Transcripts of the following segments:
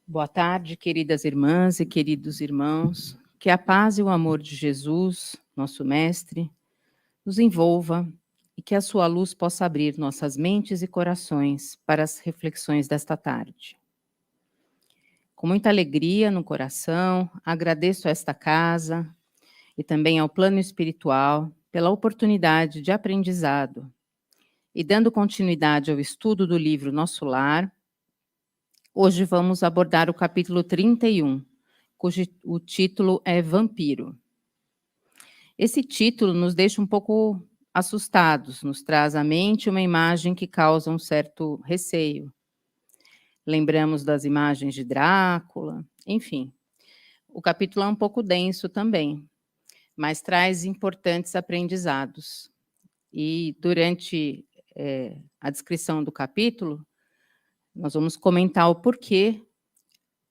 Boa tarde, queridas irmãs e queridos irmãos. Que a paz e o amor de Jesus, nosso Mestre, nos envolva e que a sua luz possa abrir nossas mentes e corações para as reflexões desta tarde. Com muita alegria no coração, agradeço a esta casa e também ao plano espiritual pela oportunidade de aprendizado. E dando continuidade ao estudo do livro Nosso Lar, hoje vamos abordar o capítulo 31, cujo o título é Vampiro. Esse título nos deixa um pouco assustados, nos traz à mente uma imagem que causa um certo receio. Lembramos das imagens de Drácula, enfim. O capítulo é um pouco denso também, mas traz importantes aprendizados. E durante a descrição do capítulo, nós vamos comentar o porquê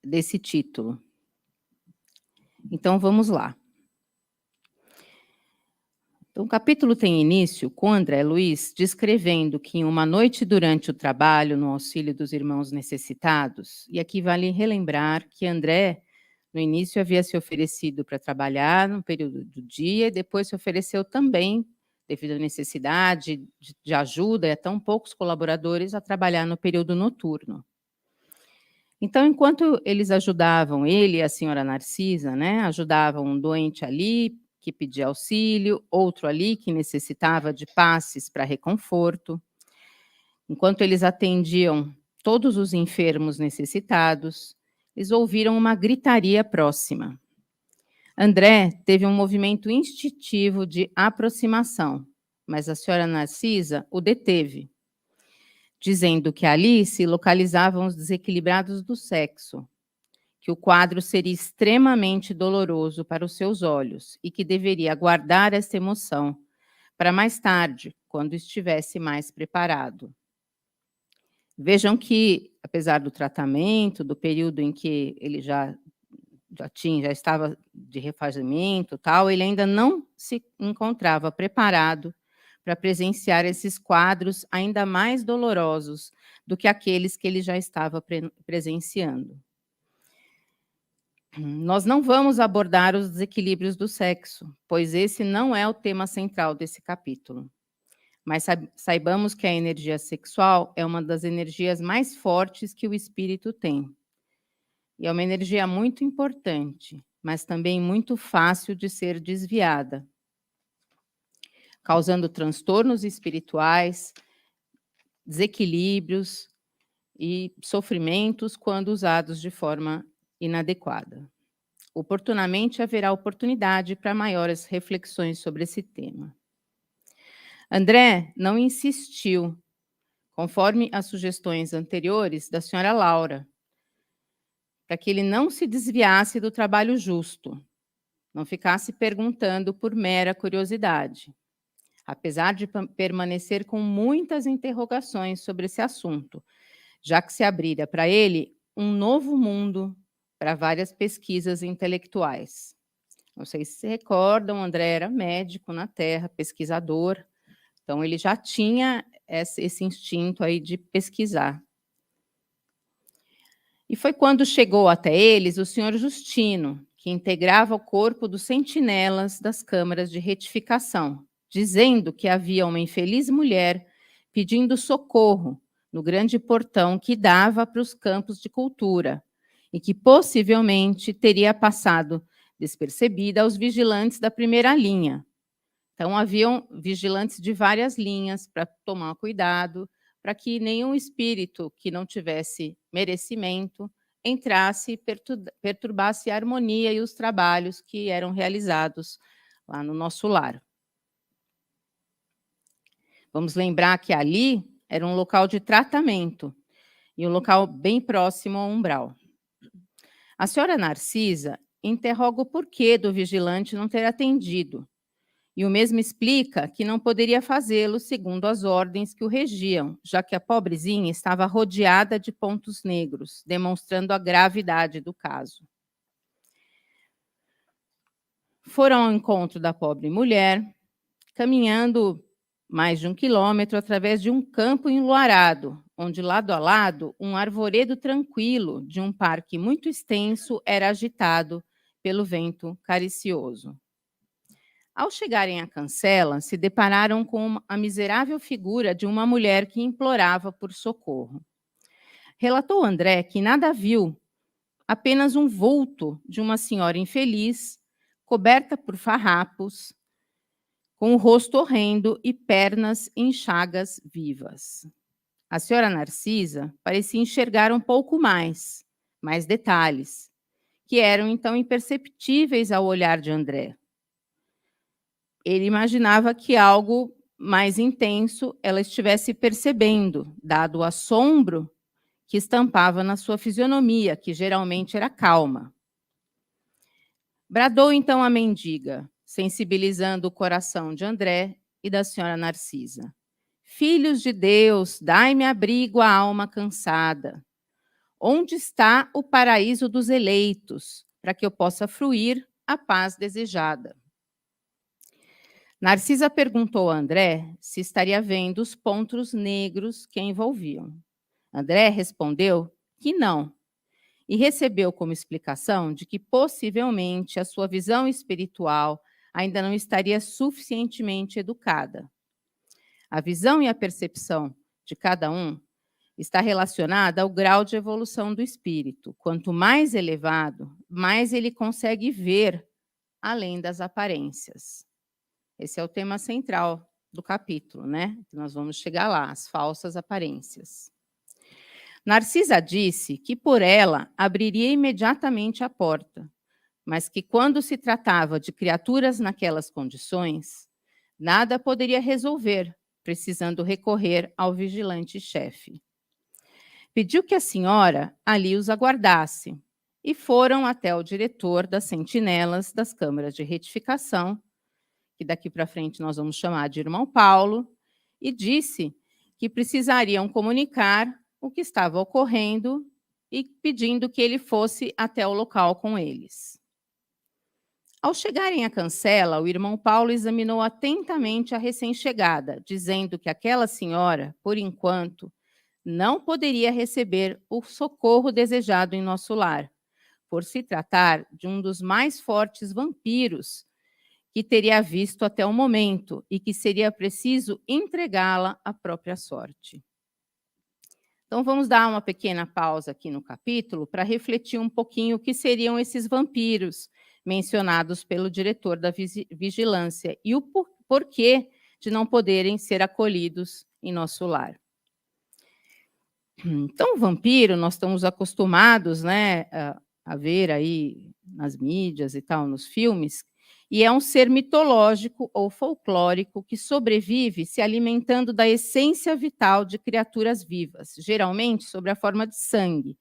desse título. Então, vamos lá. Então, o capítulo tem início com André Luiz descrevendo que em uma noite durante o trabalho no auxílio dos irmãos necessitados, e aqui vale relembrar que André, no início, havia se oferecido para trabalhar no período do dia e depois se ofereceu também, devido à necessidade de ajuda e a tão poucos colaboradores, a trabalhar no período noturno. Então, enquanto eles ajudavam, ele e a senhora Narcisa, né, ajudavam um doente ali, que pedia auxílio, outro ali que necessitava de passes para reconforto. Enquanto eles atendiam todos os enfermos necessitados, eles ouviram uma gritaria próxima. André teve um movimento instintivo de aproximação, mas a senhora Narcisa o deteve, dizendo que ali se localizavam os desequilibrados do sexo, que o quadro seria extremamente doloroso para os seus olhos e que deveria guardar essa emoção para mais tarde, quando estivesse mais preparado. Vejam que, apesar do tratamento, do período em que ele já estava de refazimento, tal, ele ainda não se encontrava preparado para presenciar esses quadros ainda mais dolorosos do que aqueles que ele já estava presenciando. Nós não vamos abordar os desequilíbrios do sexo, pois esse não é o tema central desse capítulo. Mas saibamos que a energia sexual é uma das energias mais fortes que o espírito tem. E é uma energia muito importante, mas também muito fácil de ser desviada, causando transtornos espirituais, desequilíbrios e sofrimentos quando usados de forma inadequada. Oportunamente haverá oportunidade para maiores reflexões sobre esse tema. André não insistiu, conforme as sugestões anteriores da senhora Laura, para que ele não se desviasse do trabalho justo, não ficasse perguntando por mera curiosidade, apesar de permanecer com muitas interrogações sobre esse assunto, já que se abrira para ele um novo mundo para várias pesquisas intelectuais. Não sei se se recordam, André era médico na Terra, pesquisador, então ele já tinha esse instinto aí de pesquisar. E foi quando chegou até eles o senhor Justino, que integrava o corpo dos sentinelas das câmaras de retificação, dizendo que havia uma infeliz mulher pedindo socorro no grande portão que dava para os campos de cultura e que possivelmente teria passado despercebida aos vigilantes da primeira linha. Então, haviam vigilantes de várias linhas para tomar cuidado, para que nenhum espírito que não tivesse merecimento entrasse e perturbasse a harmonia e os trabalhos que eram realizados lá no nosso lar. Vamos lembrar que ali era um local de tratamento e um local bem próximo ao umbral. A senhora Narcisa interroga o porquê do vigilante não ter atendido, e o mesmo explica que não poderia fazê-lo segundo as ordens que o regiam, já que a pobrezinha estava rodeada de pontos negros, demonstrando a gravidade do caso. Foram ao encontro da pobre mulher, caminhando mais de 1 quilômetro através de um campo enluarado, onde lado a lado um arvoredo tranquilo de um parque muito extenso era agitado pelo vento caricioso. Ao chegarem à cancela, se depararam com a miserável figura de uma mulher que implorava por socorro. Relatou André que nada viu, apenas um vulto de uma senhora infeliz, coberta por farrapos, com o rosto horrendo e pernas em chagas vivas. A senhora Narcisa parecia enxergar um pouco mais detalhes, que eram então imperceptíveis ao olhar de André. Ele imaginava que algo mais intenso ela estivesse percebendo, dado o assombro que estampava na sua fisionomia, que geralmente era calma. Bradou então a mendiga, sensibilizando o coração de André e da senhora Narcisa. Filhos de Deus, dai-me abrigo à alma cansada. Onde está o paraíso dos eleitos, para que eu possa fruir a paz desejada? Narcisa perguntou a André se estaria vendo os pontos negros que a envolviam. André respondeu que não, e recebeu como explicação de que possivelmente a sua visão espiritual ainda não estaria suficientemente educada. A visão e a percepção de cada um está relacionada ao grau de evolução do espírito. Quanto mais elevado, mais ele consegue ver além das aparências. Esse é o tema central do capítulo, né? Nós vamos chegar lá, as falsas aparências. Narcisa disse que por ela abriria imediatamente a porta, mas que quando se tratava de criaturas naquelas condições, nada poderia resolver, precisando recorrer ao vigilante-chefe. Pediu que a senhora ali os aguardasse e foram até o diretor das sentinelas das câmaras de retificação, que daqui para frente nós vamos chamar de irmão Paulo, e disse que precisariam comunicar o que estava ocorrendo e pedindo que ele fosse até o local com eles. Ao chegarem à cancela, o irmão Paulo examinou atentamente a recém-chegada, dizendo que aquela senhora, por enquanto, não poderia receber o socorro desejado em nosso lar, por se tratar de um dos mais fortes vampiros que teria visto até o momento e que seria preciso entregá-la à própria sorte. Então, vamos dar uma pequena pausa aqui no capítulo para refletir um pouquinho o que seriam esses vampiros mencionados pelo diretor da vigilância e o porquê de não poderem ser acolhidos em nosso lar. Então, o vampiro, nós estamos acostumados, né, a ver aí nas mídias e tal, nos filmes, e é um ser mitológico ou folclórico que sobrevive se alimentando da essência vital de criaturas vivas, geralmente sob a forma de sangue,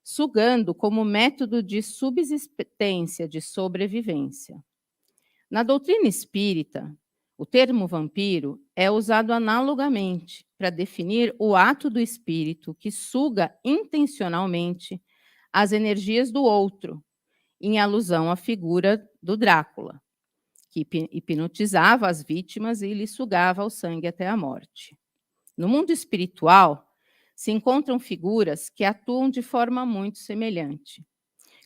sugando como método de subsistência, de sobrevivência. Na doutrina espírita, o termo vampiro é usado analogamente para definir o ato do espírito que suga intencionalmente as energias do outro, em alusão à figura do Drácula, que hipnotizava as vítimas e lhes sugava o sangue até a morte. No mundo espiritual, se encontram figuras que atuam de forma muito semelhante,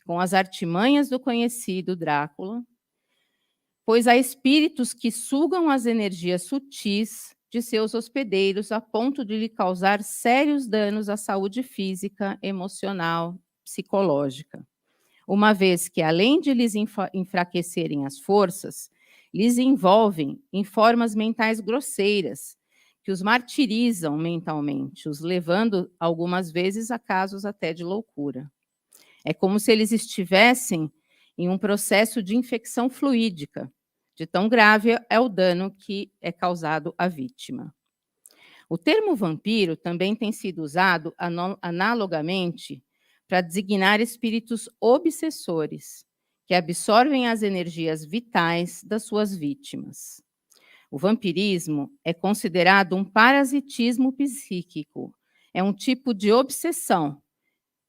com as artimanhas do conhecido Drácula, pois há espíritos que sugam as energias sutis de seus hospedeiros a ponto de lhe causar sérios danos à saúde física, emocional, psicológica, uma vez que, além de lhes enfraquecerem as forças, lhes envolvem em formas mentais grosseiras, que os martirizam mentalmente, os levando algumas vezes a casos até de loucura. É como se eles estivessem em um processo de infecção fluídica, de tão grave é o dano que é causado à vítima. O termo vampiro também tem sido usado analogamente para designar espíritos obsessores, que absorvem as energias vitais das suas vítimas. O vampirismo é considerado um parasitismo psíquico, é um tipo de obsessão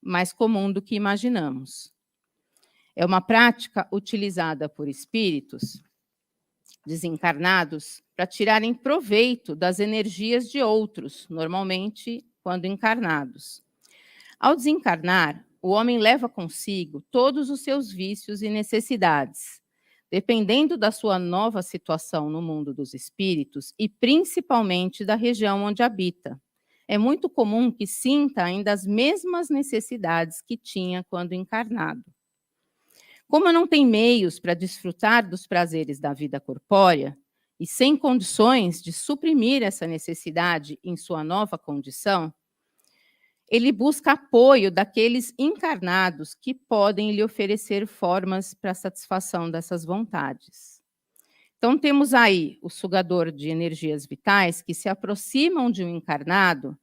mais comum do que imaginamos. É uma prática utilizada por espíritos desencarnados para tirarem proveito das energias de outros, normalmente quando encarnados. Ao desencarnar, o homem leva consigo todos os seus vícios e necessidades, dependendo da sua nova situação no mundo dos espíritos e principalmente da região onde habita. É muito comum que sinta ainda as mesmas necessidades que tinha quando encarnado. Como não tem meios para desfrutar dos prazeres da vida corpórea e sem condições de suprimir essa necessidade em sua nova condição, ele busca apoio daqueles encarnados que podem lhe oferecer formas para a satisfação dessas vontades. Então, temos aí o sugador de energias vitais que se aproximam de um encarnado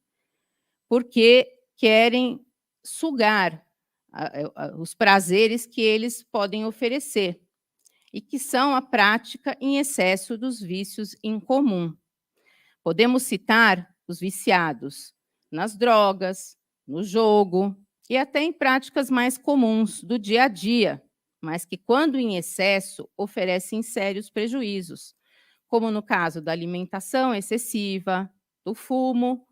porque querem sugar os prazeres que eles podem oferecer e que são a prática em excesso dos vícios em comum. Podemos citar os viciados nas drogas, no jogo e até em práticas mais comuns do dia a dia, mas que, quando em excesso, oferecem sérios prejuízos, como no caso da alimentação excessiva, do fumo,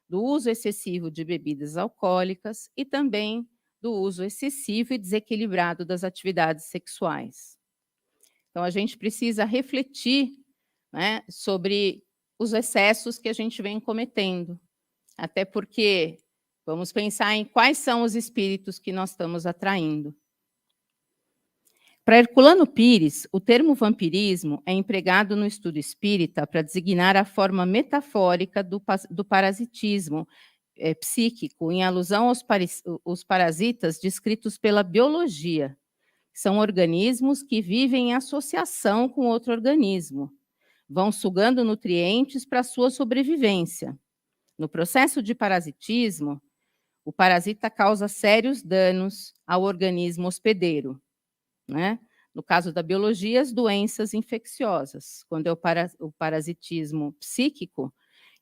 do uso excessivo de bebidas alcoólicas e também do uso excessivo e desequilibrado das atividades sexuais. Então, a gente precisa refletir, né, sobre os excessos que a gente vem cometendo, até porque vamos pensar em quais são os espíritos que nós estamos atraindo. Para Herculano Pires, o termo vampirismo é empregado no estudo espírita para designar a forma metafórica do parasitismo psíquico, em alusão aos parasitas descritos pela biologia. São organismos que vivem em associação com outro organismo, vão sugando nutrientes para sua sobrevivência. No processo de parasitismo, o parasita causa sérios danos ao organismo hospedeiro, né? No caso da biologia, as doenças infecciosas. Quando é o parasitismo psíquico,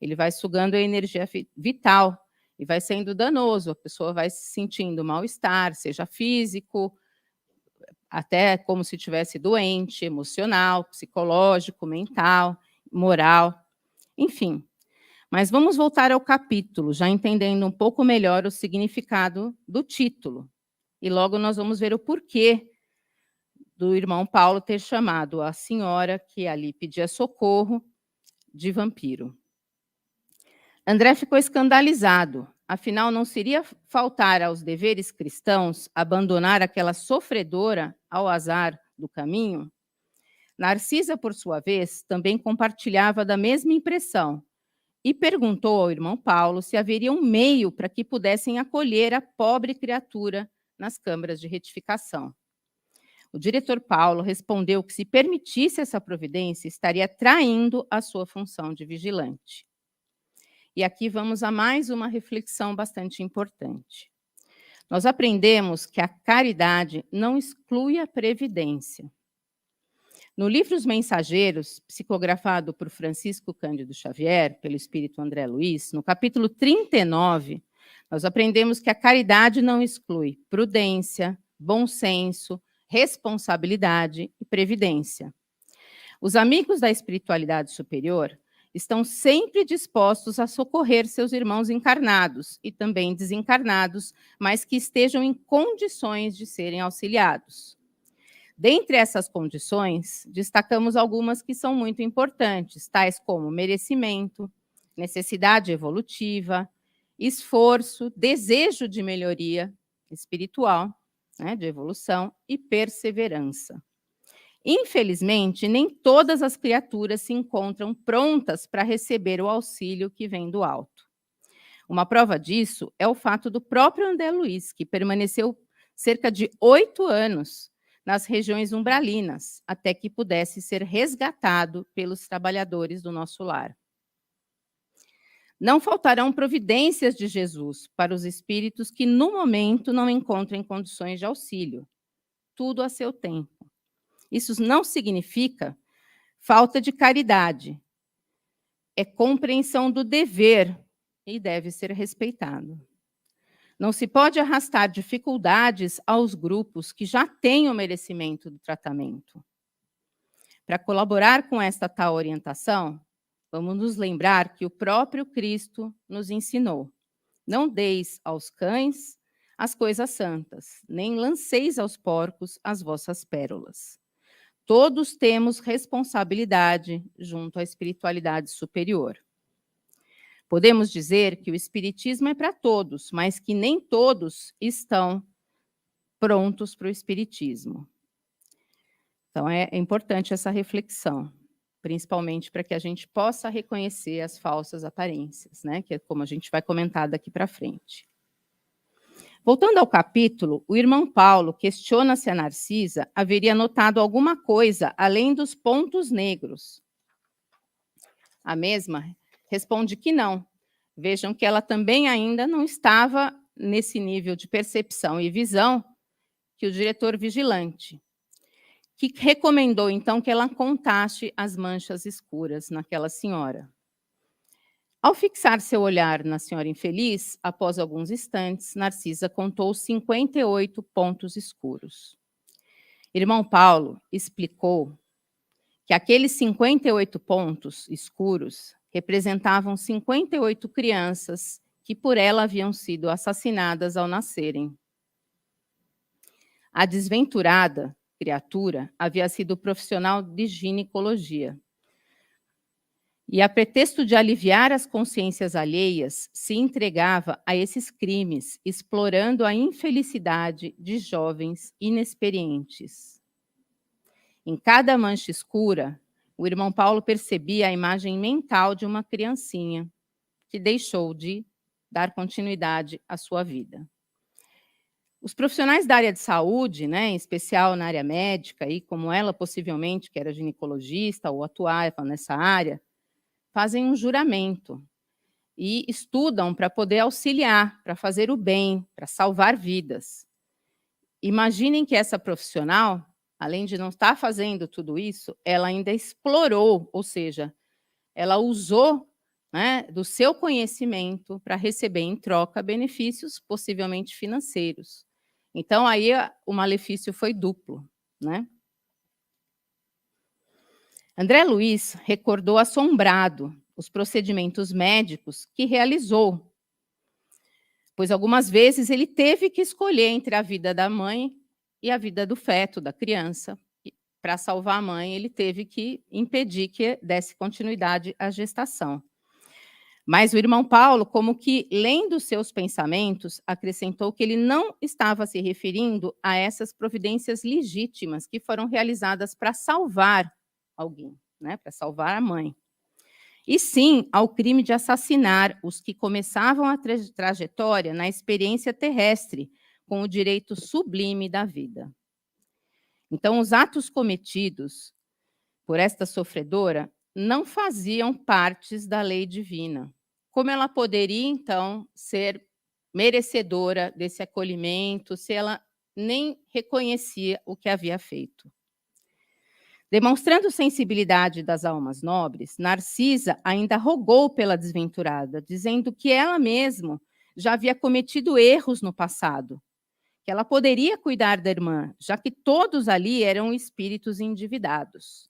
ele vai sugando a energia vital e vai sendo danoso, a pessoa vai se sentindo mal-estar, seja físico, até como se estivesse doente, emocional, psicológico, mental, moral, enfim. Mas vamos voltar ao capítulo, já entendendo um pouco melhor o significado do título. E logo nós vamos ver o porquê do irmão Paulo ter chamado a senhora, que ali pedia socorro, de vampiro. André ficou escandalizado, afinal não seria faltar aos deveres cristãos abandonar aquela sofredora ao azar do caminho? Narcisa, por sua vez, também compartilhava da mesma impressão e perguntou ao irmão Paulo se haveria um meio para que pudessem acolher a pobre criatura nas câmaras de retificação. O diretor Paulo respondeu que, se permitisse essa providência, estaria traindo a sua função de vigilante. E aqui vamos a mais uma reflexão bastante importante. Nós aprendemos que a caridade não exclui a previdência. No livro Os Mensageiros, psicografado por Francisco Cândido Xavier, pelo espírito André Luiz, no capítulo 39, nós aprendemos que a caridade não exclui prudência, bom senso, responsabilidade e previdência. Os amigos da espiritualidade superior estão sempre dispostos a socorrer seus irmãos encarnados e também desencarnados, mas que estejam em condições de serem auxiliados. Dentre essas condições, destacamos algumas que são muito importantes, tais como merecimento, necessidade evolutiva, esforço, desejo de melhoria espiritual, né, de evolução e perseverança. Infelizmente, nem todas as criaturas se encontram prontas para receber o auxílio que vem do alto. Uma prova disso é o fato do próprio André Luiz, que permaneceu cerca de 8 anos nas regiões umbralinas, até que pudesse ser resgatado pelos trabalhadores do nosso lar. Não faltarão providências de Jesus para os espíritos que, no momento, não encontrem condições de auxílio. Tudo a seu tempo. Isso não significa falta de caridade. É compreensão do dever e deve ser respeitado. Não se pode arrastar dificuldades aos grupos que já têm o merecimento do tratamento. Para colaborar com esta tal orientação, vamos nos lembrar que o próprio Cristo nos ensinou. Não deis aos cães as coisas santas, nem lanceis aos porcos as vossas pérolas. Todos temos responsabilidade junto à espiritualidade superior. Podemos dizer que o espiritismo é para todos, mas que nem todos estão prontos para o espiritismo. Então, é importante essa reflexão, principalmente para que a gente possa reconhecer as falsas aparências, né? Que é como a gente vai comentar daqui para frente. Voltando ao capítulo, o irmão Paulo questiona se a Narcisa haveria notado alguma coisa além dos pontos negros. A mesma responde que não. Vejam que ela também ainda não estava nesse nível de percepção e visão que o diretor vigilante, que recomendou, então, que ela contasse as manchas escuras naquela senhora. Ao fixar seu olhar na senhora infeliz, após alguns instantes, Narcisa contou 58 pontos escuros. Irmão Paulo explicou que aqueles 58 pontos escuros representavam 58 crianças que por ela haviam sido assassinadas ao nascerem. A desventurada criatura havia sido profissional de ginecologia. E, a pretexto de aliviar as consciências alheias, se entregava a esses crimes, explorando a infelicidade de jovens inexperientes. Em cada mancha escura, o irmão Paulo percebia a imagem mental de uma criancinha que deixou de dar continuidade à sua vida. Os profissionais da área de saúde, né, em especial na área médica, e como ela possivelmente, que era ginecologista ou atuava nessa área, fazem um juramento e estudam para poder auxiliar, para fazer o bem, para salvar vidas. Imaginem que essa profissional, além de não estar fazendo tudo isso, ela ainda explorou, ou seja, ela usou, né, do seu conhecimento para receber em troca benefícios, possivelmente financeiros. Então, aí o malefício foi duplo, né? André Luiz recordou assombrado os procedimentos médicos que realizou, pois algumas vezes ele teve que escolher entre a vida da mãe e a vida do feto, da criança. Para salvar a mãe, ele teve que impedir que desse continuidade à gestação. Mas o irmão Paulo, como que lendo seus pensamentos, acrescentou que ele não estava se referindo a essas providências legítimas que foram realizadas para salvar alguém, né, para salvar a mãe. E sim ao crime de assassinar os que começavam a trajetória na experiência terrestre, com o direito sublime da vida. Então, os atos cometidos por esta sofredora não faziam partes da lei divina. Como ela poderia, então, ser merecedora desse acolhimento, se ela nem reconhecia o que havia feito? Demonstrando sensibilidade das almas nobres, Narcisa ainda rogou pela desventurada, dizendo que ela mesma já havia cometido erros no passado, que ela poderia cuidar da irmã, já que todos ali eram espíritos endividados.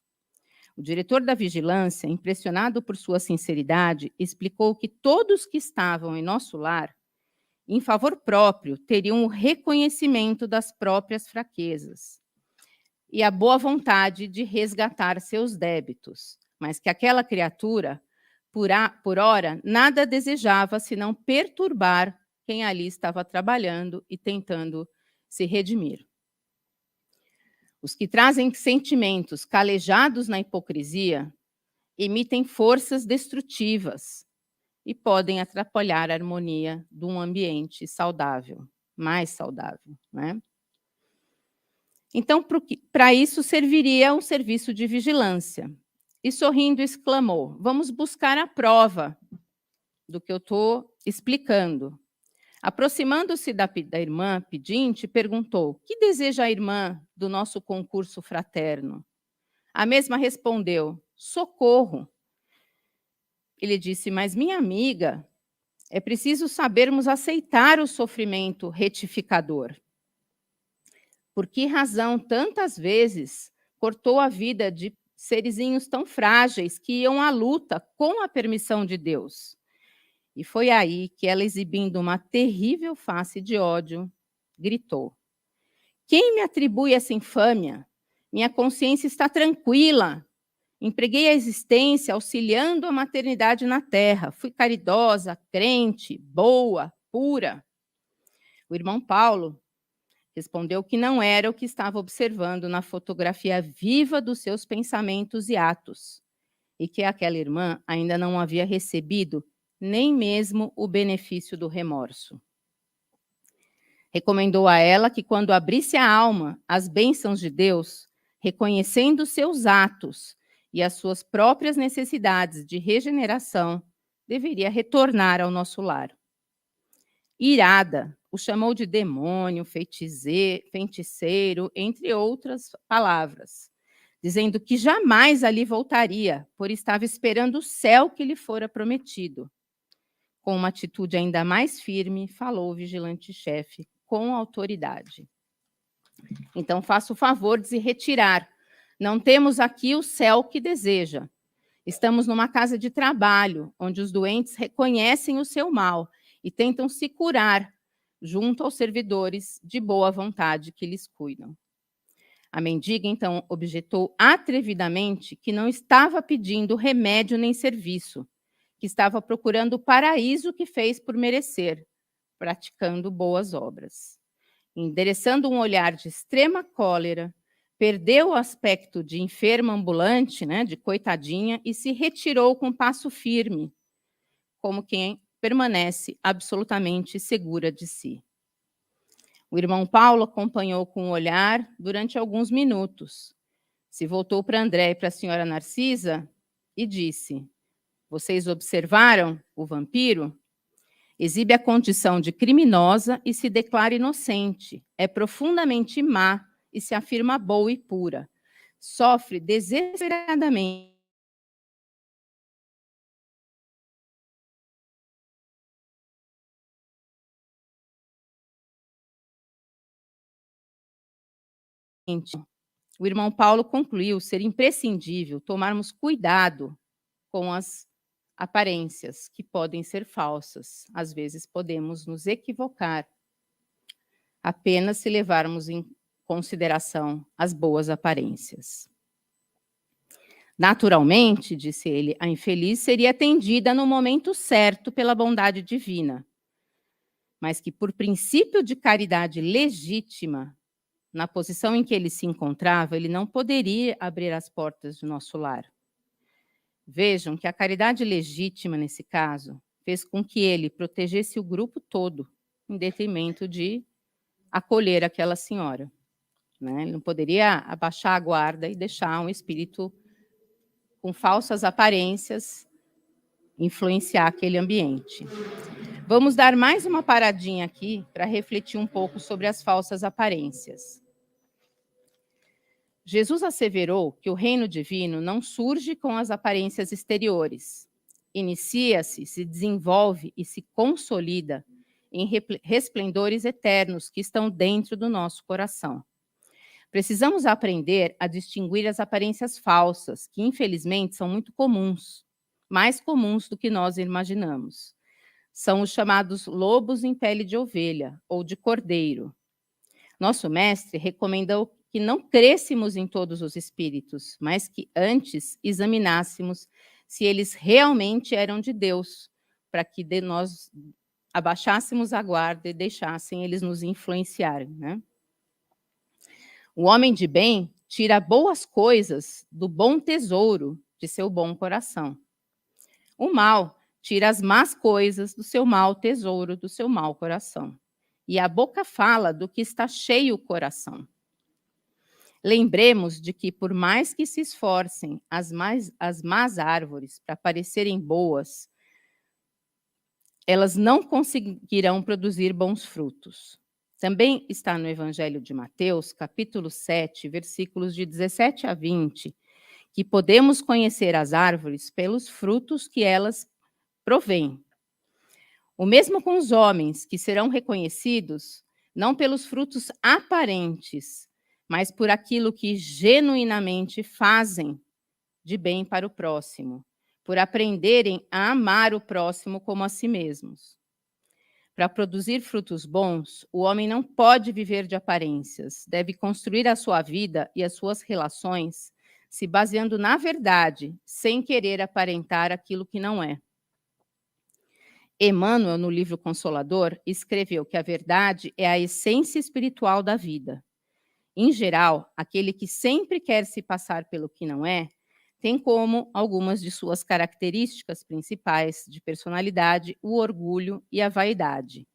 O diretor da vigilância, impressionado por sua sinceridade, explicou que todos que estavam em nosso lar, em favor próprio, teriam o reconhecimento das próprias fraquezas e a boa vontade de resgatar seus débitos, mas que aquela criatura, por ora, nada desejava senão perturbar quem ali estava trabalhando e tentando se redimir. Os que trazem sentimentos calejados na hipocrisia emitem forças destrutivas e podem atrapalhar a harmonia de um ambiente saudável, mais saudável, né? Então, para isso serviria um serviço de vigilância. E sorrindo exclamou: vamos buscar a prova do que eu estou explicando. Aproximando-se da irmã pedinte, perguntou: que deseja a irmã do nosso concurso fraterno? A mesma respondeu: socorro. Ele disse: mas minha amiga, é preciso sabermos aceitar o sofrimento retificador. Por que razão tantas vezes cortou a vida de serizinhos tão frágeis que iam à luta com a permissão de Deus? E foi aí que ela, exibindo uma terrível face de ódio, gritou: quem me atribui essa infâmia? Minha consciência está tranquila. Empreguei a existência auxiliando a maternidade na terra. Fui caridosa, crente, boa, pura. O irmão Paulo respondeu que não era o que estava observando na fotografia viva dos seus pensamentos e atos, e que aquela irmã ainda não havia recebido nem mesmo o benefício do remorso. Recomendou a ela que, quando abrisse a alma às bênçãos de Deus, reconhecendo seus atos e as suas próprias necessidades de regeneração, deveria retornar ao nosso lar. Irada, o chamou de demônio, feiticeiro, entre outras palavras, dizendo que jamais ali voltaria, por estava esperando o céu que lhe fora prometido. Com uma atitude ainda mais firme, falou o vigilante-chefe com autoridade. Então, faça o favor de se retirar. Não temos aqui o céu que deseja. Estamos numa casa de trabalho, onde os doentes reconhecem o seu mal e tentam se curar junto aos servidores de boa vontade que lhes cuidam. A mendiga, então, objetou atrevidamente que não estava pedindo remédio nem serviço, que estava procurando o paraíso que fez por merecer, praticando boas obras. Endereçando um olhar de extrema cólera, perdeu o aspecto de enferma ambulante, né, de coitadinha, e se retirou com passo firme, como quem permanece absolutamente segura de si. O irmão Paulo acompanhou com o olhar durante alguns minutos. Se voltou para André e para a senhora Narcisa e disse: vocês observaram o vampiro? Exibe a condição de criminosa e se declara inocente. É profundamente má e se afirma boa e pura. Sofre desesperadamente o irmão Paulo concluiu ser imprescindível tomarmos cuidado com as aparências, que podem ser falsas. Às vezes podemos nos equivocar, apenas se levarmos em consideração as boas aparências. Naturalmente, disse ele, a infeliz seria atendida no momento certo pela bondade divina, mas que, por princípio de caridade legítima, na posição em que ele se encontrava, ele não poderia abrir as portas do nosso lar. Vejam que a caridade legítima, nesse caso, fez com que ele protegesse o grupo todo, em detrimento de acolher aquela senhora. Né? Ele não poderia abaixar a guarda e deixar um espírito com falsas aparências influenciar aquele ambiente. Vamos dar mais uma paradinha aqui para refletir um pouco sobre as falsas aparências. Jesus asseverou que o reino divino não surge com as aparências exteriores. Inicia-se, se desenvolve e se consolida em resplendores eternos que estão dentro do nosso coração. Precisamos aprender a distinguir as aparências falsas, que infelizmente são muito comuns, mais comuns do que nós imaginamos. São os chamados lobos em pele de ovelha ou de cordeiro. Nosso mestre recomendou que não crêssemos em todos os espíritos, mas que antes examinássemos se eles realmente eram de Deus, para que nós abaixássemos a guarda e deixassem eles nos influenciarem, né? O homem de bem tira boas coisas do bom tesouro de seu bom coração. O mal tira as más coisas do seu mau tesouro, do seu mau coração. E a boca fala do que está cheio o coração. Lembremos de que, por mais que se esforcem as más árvores para parecerem boas, elas não conseguirão produzir bons frutos. Também está no Evangelho de Mateus, capítulo 7, versículos de 17 a 20, que podemos conhecer as árvores pelos frutos que elas provêm. O mesmo com os homens, que serão reconhecidos não pelos frutos aparentes, mas por aquilo que genuinamente fazem de bem para o próximo, por aprenderem a amar o próximo como a si mesmos. Para produzir frutos bons, o homem não pode viver de aparências, deve construir a sua vida e as suas relações se baseando na verdade, sem querer aparentar aquilo que não é. Emmanuel, no livro Consolador, escreveu que a verdade é a essência espiritual da vida. Em geral, aquele que sempre quer se passar pelo que não é, tem como algumas de suas características principais de personalidade o orgulho e a vaidade.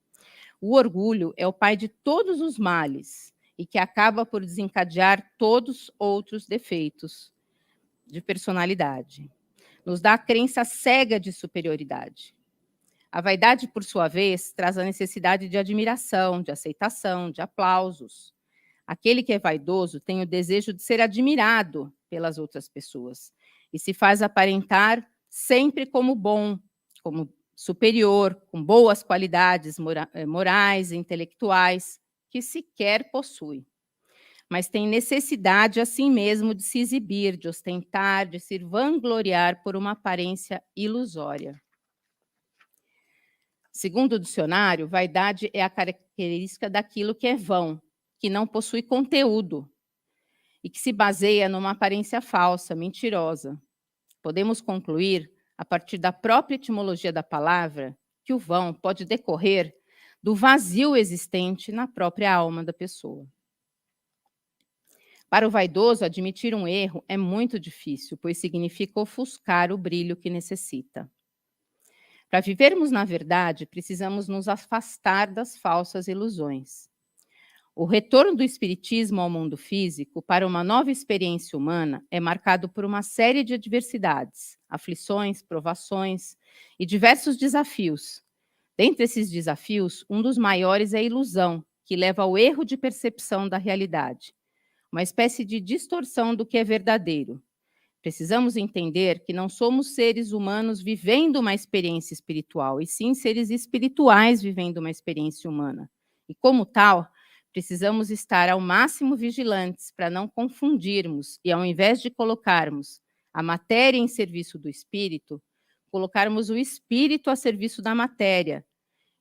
O orgulho é o pai de todos os males e que acaba por desencadear todos outros defeitos de personalidade. Nos dá a crença cega de superioridade. A vaidade, por sua vez, traz a necessidade de admiração, de aceitação, de aplausos. Aquele que é vaidoso tem o desejo de ser admirado pelas outras pessoas e se faz aparentar sempre como bom, como superior, com boas qualidades morais e intelectuais que sequer possui. Mas tem necessidade assim mesmo de se exibir, de ostentar, de se vangloriar por uma aparência ilusória. Segundo o dicionário, vaidade é a característica daquilo que é vão, que não possui conteúdo e que se baseia numa aparência falsa, mentirosa. Podemos concluir, a partir da própria etimologia da palavra, que o vão pode decorrer do vazio existente na própria alma da pessoa. Para o vaidoso, admitir um erro é muito difícil, pois significa ofuscar o brilho que necessita. Para vivermos na verdade, precisamos nos afastar das falsas ilusões. O retorno do espiritismo ao mundo físico para uma nova experiência humana é marcado por uma série de adversidades, aflições, provações e diversos desafios. Dentre esses desafios, um dos maiores é a ilusão, que leva ao erro de percepção da realidade, uma espécie de distorção do que é verdadeiro. Precisamos entender que não somos seres humanos vivendo uma experiência espiritual, e sim seres espirituais vivendo uma experiência humana. E, como tal, precisamos estar ao máximo vigilantes para não confundirmos e, ao invés de colocarmos a matéria em serviço do espírito, colocarmos o espírito a serviço da matéria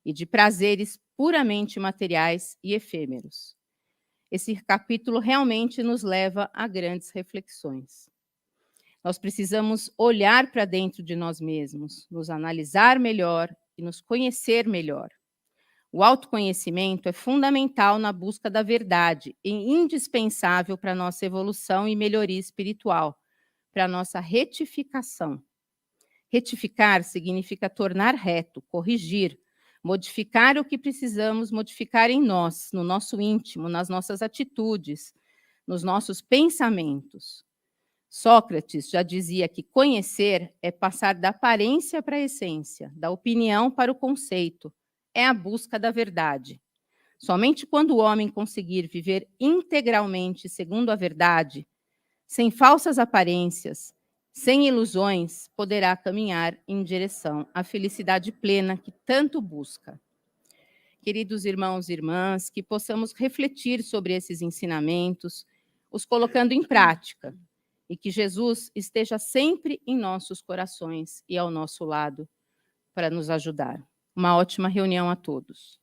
e de prazeres puramente materiais e efêmeros. Esse capítulo realmente nos leva a grandes reflexões. Nós precisamos olhar para dentro de nós mesmos, nos analisar melhor e nos conhecer melhor. O autoconhecimento é fundamental na busca da verdade e indispensável para a nossa evolução e melhoria espiritual, para a nossa retificação. Retificar significa tornar reto, corrigir, modificar o que precisamos modificar em nós, no nosso íntimo, nas nossas atitudes, nos nossos pensamentos. Sócrates já dizia que conhecer é passar da aparência para a essência, da opinião para o conceito, é a busca da verdade. Somente quando o homem conseguir viver integralmente segundo a verdade, sem falsas aparências, sem ilusões, poderá caminhar em direção à felicidade plena que tanto busca. Queridos irmãos e irmãs, que possamos refletir sobre esses ensinamentos, os colocando em prática, e que Jesus esteja sempre em nossos corações e ao nosso lado para nos ajudar. Uma ótima reunião a todos.